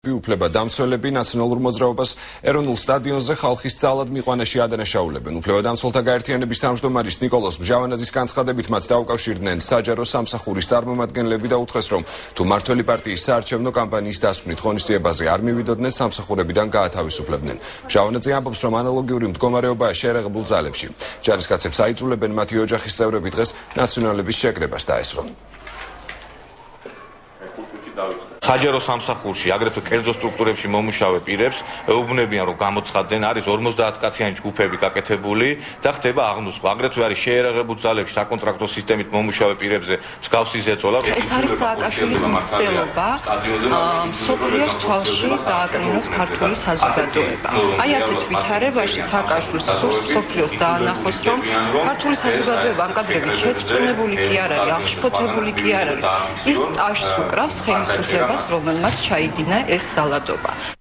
უფლება დამცველები ნაციონალურ მოძრაობას ეროვნულ სტადიონზე ხალხის ძალად მიყვანაში ადანაშაულებენ. უფლება დამცველთა გაერთიანების თავმჯდომარის ნიკოლოზ ბჟავანაძის განცხადებით მათ დაუკავშირდნენ საჯარო სამსახურის წარმომადგენლები და უთხრეს, რომ თუ მართველი პარტიის საარჩევნო კამპანიის დასკვნით ღონისძიებაზე არ მივიდოდნენ, სამსახურებიდან გაათავისუფლებდნენ. ბჟავანაძე ამბობს, რომ ანალოგიური მდგომარეობაა შეერაღებულ ძალებში. ჯარისკაცებს აიძულებენ მათი ოჯახის წევრები დღეს ნაციონალების შეკრებას დაესწრონ. საჯარო სამსახურში, აგრეთვე კერძო სტრუქტურებში მომუშავე პირებს ეუბნებიან, რომ გამოცხადდნენ, არის 50 კაციანი ჯგუფები გაკეთებული და ხდება აღნუსხვა. აგრეთვე არის შეერაღებულ ძალებში საკონტრაქტო სისტემით მომუშავე პირებზე მსგავსი ზეწოლა. ეს არის სააკაშვილის მცდელობა, მსოფლიოს თვალში დააკრინოს ქართული საზოგადოება. აი ასეთ ვითარებაში სააკაშვილს სურს მსოფლიოს დაანახოს, რომ ქართული საზოგადოება ამ კადრებით შეწწუნებული კი არ არის, აღშფოთებული კი არ არის. ის ტაშს უკრავს ხელისუფლებას, რომელმაც ჩაიდინა ეს ძალადობა.